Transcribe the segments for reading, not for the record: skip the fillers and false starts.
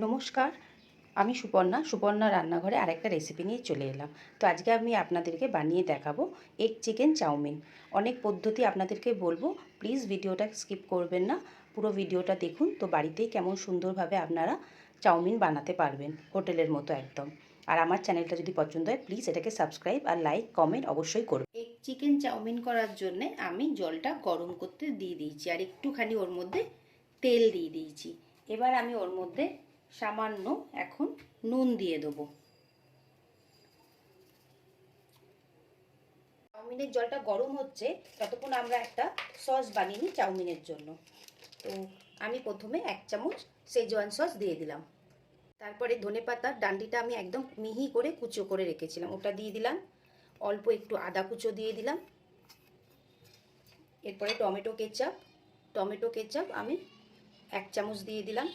নমস্কার, আমি সুপর্ণা রান্নাঘরে আরেকটা রেসিপি নিয়ে চলে এলাম। তো আজকে আমি আপনাদেরকে বানিয়ে দেখাবো এগ চিকেন চাউমিন। অনেক পদ্ধতি আপনাদেরকে বলবো, প্লিজ ভিডিওটা স্কিপ করবেন না, পুরো ভিডিওটা দেখুন। তো বাড়িতেই কেমন সুন্দরভাবে আপনারা চাউমিন বানাতে পারবেন, হোটেলের মতো একদম। আর আমার চ্যানেলটা যদি পছন্দ হয় প্লিজ এটাকে সাবস্ক্রাইব আর লাইক কমেন্ট অবশ্যই করুন। এগ চিকেন চাউমিন করার জন্য আমি জলটা গরম করতে দিয়ে দিয়েছি আর একটুখানি ওর মধ্যে তেল দিয়ে দিয়েছি। এবার আমি ওর মধ্যে সামান্য এখন নুন দিয়ে দেবো। চাউমিনের জলটা গরম হচ্ছে, ততক্ষণ আমরা একটা সস বানিয়ে নিই চাউমিনের জন্য। তো আমি প্রথমে 1 চামচ সেজওয়ান সস দিয়ে দিলাম। তারপরে ধনেপাতার ডান্ডিটা আমি একদম মিহি করে কুচো করে রেখেছিলাম, ওটা দিয়ে দিলাম। অল্প একটু আদা কুচো দিয়ে দিলাম। এরপরে টমেটো কেচাপ আমি 1 চামচ দিয়ে দিলাম।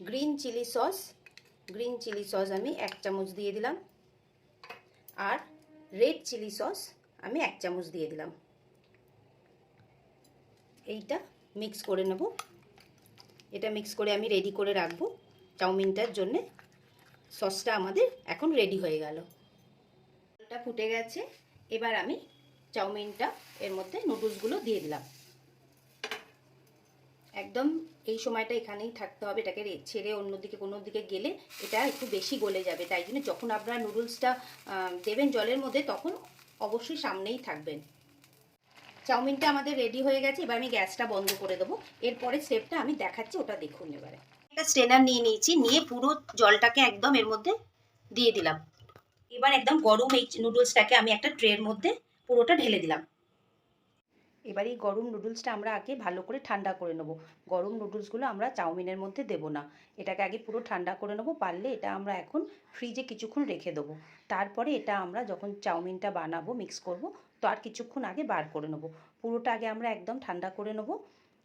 গ্রিন চিলি সস আমি 1 চামচ দিয়ে দিলাম। আর রেড চিলি সস আমি 1 চামচ দিয়ে দিলাম। এইটা মিক্স করে নেব। এটা মিক্স করে আমি রেডি করে রাখবো চাউমিনটার জন্য। সসটা আমাদের এখন রেডি হয়ে গেল। জলটা ফুটে গেছে, এবার আমি চাউমিনটা এর মধ্যে নুডলসগুলো দিয়ে দিলাম। একদম এই সময়টা এখানেই থাকতে হবে, এটাকে ছেড়ে অন্যদিকে কোনো দিকে গেলে এটা একটু বেশি গলে যাবে। তাই জন্য যখন আপনারা নুডলসটা দেবেন জলের মধ্যে তখন অবশ্যই সামনেই থাকবেন। চাউমিনটা আমাদের রেডি হয়ে গেছে, এবার আমি গ্যাসটা বন্ধ করে দেবো। এরপরে স্টেপটা আমি দেখাচ্ছি, ওটা দেখুন। এবারে একটা স্ট্রেনার নিয়ে নিয়েছি, নিয়ে পুরো জলটাকে একদম এর মধ্যে দিয়ে দিলাম। এবার একদম গরম এই নুডলসটাকে আমি একটা ট্রের মধ্যে পুরোটা ঢেলে দিলাম। এবার এই গরম নুডলসটা আমরা আগে ভালো করে ঠান্ডা করে নেব। গরম নুডলসগুলো আমরা চাউমিনের মধ্যে দেবো না, এটাকে আগে পুরো ঠান্ডা করে নেবো। পারলে এটা আমরা এখন ফ্রিজে কিছুক্ষণ রেখে দেবো। তারপরে এটা আমরা যখন চাউমিনটা বানাবো, মিক্স করব, তো আর কিছুক্ষণ আগে বার করে নেবো। পুরোটা আগে আমরা একদম ঠান্ডা করে নেবো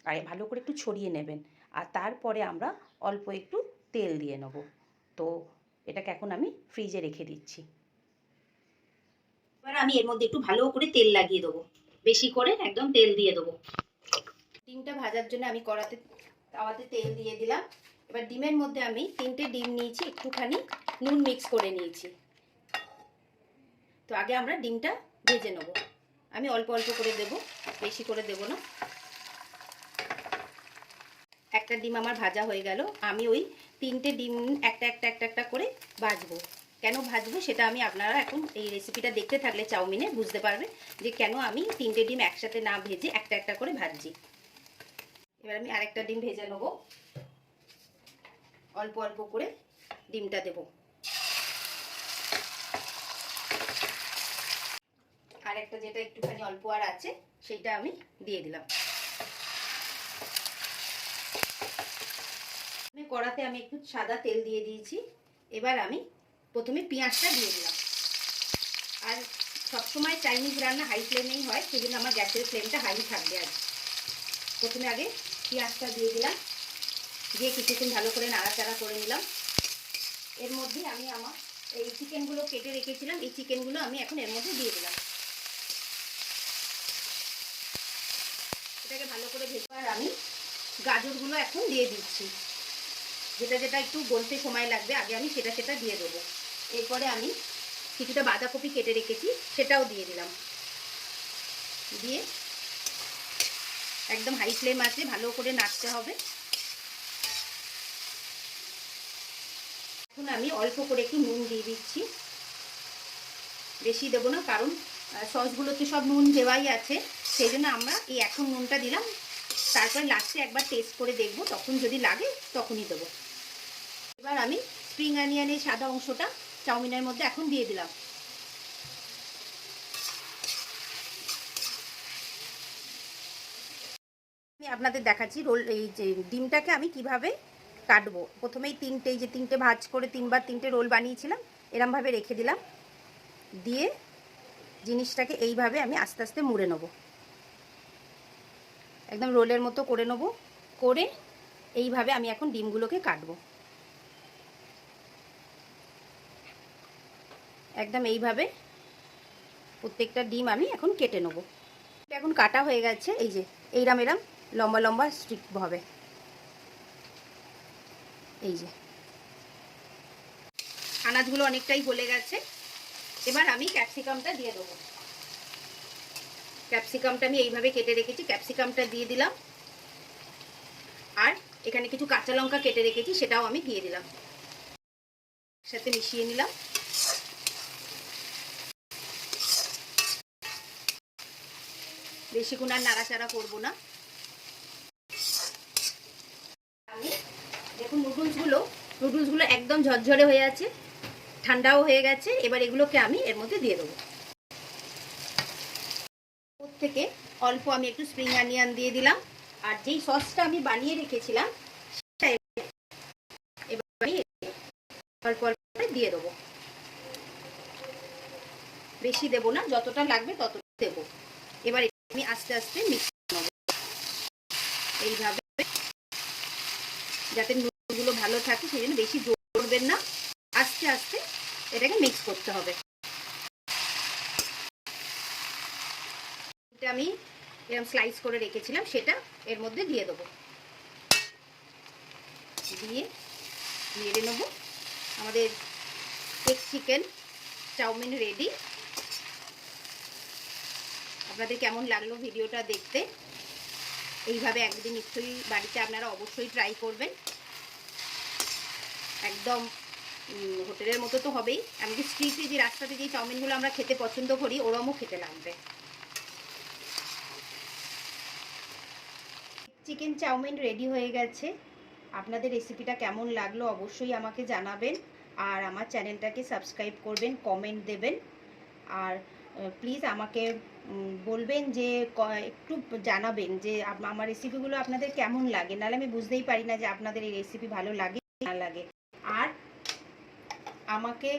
আর ভালো করে একটু ছড়িয়ে নেবেন। আর তারপরে আমরা অল্প একটু তেল দিয়ে নেব। তো এটাকে এখন আমি ফ্রিজে রেখে দিচ্ছি। এবার আমি এর মধ্যে একটু ভালো করে তেল লাগিয়ে দেবো, বেশি করে একদম তেল দিয়ে দেবো। ডিমটা ভাজার জন্য আমি তাওয়াতে তেল দিয়ে দিলাম। এবার ডিমের মধ্যে আমি 3টে ডিম নিয়েছি, একটুখানি নুন মিক্স করে নিয়েছি। তো আগে আমরা ডিমটা ভেজে নেব। আমি অল্প অল্প করে দেব, বেশি করে দেব না। একটা ডিম আমার ভাজা হয়ে গেল। আমি ওই 3টে ডিম একটা করে ভাজবো। কেন ভাজবো সেটা আমি আপনারা এখন এই রেসিপিটা দেখতে থাকলে চাউমিনে বুঝতে পারবে যে কেন আমি 3টে ডিম একসাথে না ভেজে একটা করে ভাজছি। এবার আমি আরেকটা ডিম ভেজে নেব। অল্প অল্প করে ডিমটা দেব। আরেকটা যেটা একটুখানি অল্প আর আছে সেইটা আমি দিয়ে দিলাম। কড়াতে আমি একটু সাদা তেল দিয়ে দিয়েছি। এবার আমি প্রথমে পেঁয়াজটা দিয়ে দিলাম। আর সবসময় চাইনিজ রান্না হাই ফ্লেমেই হয়, সেই জন্য আমার গ্যাসের ফ্লেমটা হাই থাকবে। আর প্রথমে আগে পেঁয়াজটা দিয়ে দিলাম, দিয়ে কিছুক্ষণ ভালো করে নাড়াচাড়া করে নিলাম। এর মধ্যে আমি আমার এই চিকেনগুলো কেটে রেখেছিলাম, এই চিকেনগুলো আমি এখন এর মধ্যে দিয়ে দিলাম। এটাকে ভালো করে ভেজে আর আমি গাজরগুলো এখন দিয়ে দিচ্ছি। যেটা একটু গলতে সময় লাগবে, আগে আমি সেটা দিয়ে দেবো। এরপরে আমি কিছুটা বাঁধাকপি কেটে রেখেছি, সেটাও দিয়ে দিলাম। দিয়ে একদম হাই ফ্লেম আছে, ভালো করে নাড়তে হবে। এখন আমি অল্প করে একটু নুন দিয়ে দিচ্ছি, বেশি দেবো না, কারণ সসগুলোতে সব নুন দেওয়াই আছে, সেই জন্য আমরা এই এখন নুনটা দিলাম। তারপরে লাস্টে একবার টেস্ট করে দেখবো, তখন যদি লাগে তখনই দেবো। এবার আমি স্প্রিং অনিয়নের সাদা অংশটা চাউমিনের মধ্যে এখন দিয়ে দিলাম। আমি আপনাদের দেখাচ্ছি এই যে ডিমটাকে আমি কিভাবে কাটবো। প্রথমেই তিনটে ভাঁজ করে 3বার 3টে রোল বানিয়েছিলাম, এরমভাবে রেখে দিলাম। দিয়ে জিনিসটাকে এইভাবে আমি আস্তে আস্তে মুড়ে নেব, একদম রোলের মতো করে নেব। করে এইভাবে আমি এখন ডিমগুলোকে কাটবো, একদম এইভাবে প্রত্যেকটা ডিম আমি এখন কেটে নেব। এখন কাটা হয়ে গেছে, এই যে এরম লম্বা লম্বা স্ট্রিপ হবে। এই যে আনাজগুলো অনেকটাই গলে গেছে। এবার আমি ক্যাপসিকামটা দিয়ে দেবো। ক্যাপসিকামটা আমি এইভাবে কেটে রেখেছি, ক্যাপসিকামটা দিয়ে দিলাম। আর এখানে কিছু কাঁচা লঙ্কা কেটে রেখেছি, সেটাও আমি দিয়ে দিলাম, সাথে মিশিয়ে নিলাম। বেশিক্ষণ আর নাড়াচাড়া করবো না। আমি দেখুন নুডলসগুলো একদম ঝরঝরে হয়ে আছে, ঠান্ডাও হয়ে গেছে। এবার এগুলোকে আমি এর মধ্যে দিয়ে দেবো। ওর থেকে অল্প আমি একটু স্প্রিং অনিয়ন দিয়ে দিলাম। আর যেই সসটা আমি বানিয়ে রেখেছিলাম সেটা এবার আমি অল্প অল্প দিয়ে দেবো। বেশি দেবো না, যতটা লাগবে ততটা দেবো। এবার আমি আস্তে আস্তে মিক্স করব এইভাবে, যাতে নুডলগুলো ভালো থাকে, সেই জন্য বেশি জোর করবেন না, আস্তে আস্তে এটাকে মিক্স করতে হবে। এটা আমি এরকম স্লাইস করে রেখেছিলাম, সেটা এর মধ্যে দিয়ে দেবো। দিয়ে নেড়ে নেবো। আমাদের এগ চিকেন চাউমিন রেডি। আপনাদের কেমন লাগলো ভিডিওটা দেখতে? এইভাবে একদিন নিশ্চয়ই বাড়িতে আপনারা অবশ্যই ট্রাই করবেন। একদম হোটেলের মতো তো হবেই, এমনকি স্ট্রিটে যে রাস্তাতে যে চাউমিনগুলো আমরা খেতে পছন্দ করি ওরমও খেতে লাগবে। চিকেন চাউমিন রেডি হয়ে গেছে। আপনাদের রেসিপিটা কেমন লাগলো অবশ্যই আমাকে জানাবেন। আর আমার চ্যানেলটাকে সাবস্ক্রাইব করবেন, কমেন্ট দেবেন। আর প্লিজ আমাকে বলবেন যে একটু জানাবেন যে আমার রেসিপিগুলো আপনাদের কেমন লাগে, নাহলে আমি বুঝতেই পারি না যে আপনাদের এই রেসিপি ভালো লাগে না লাগে। আর আমাকে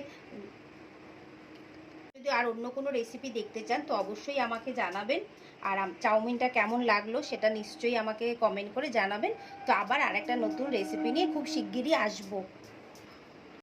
যদি আর অন্য কোনো রেসিপি দেখতে চান তো অবশ্যই আমাকে জানাবেন। আর চাউমিনটা কেমন লাগলো সেটা নিশ্চয়ই আমাকে কমেন্ট করে জানাবেন। তো আবার আরেকটা নতুন রেসিপি নিয়ে খুব শিগগিরই আসবো।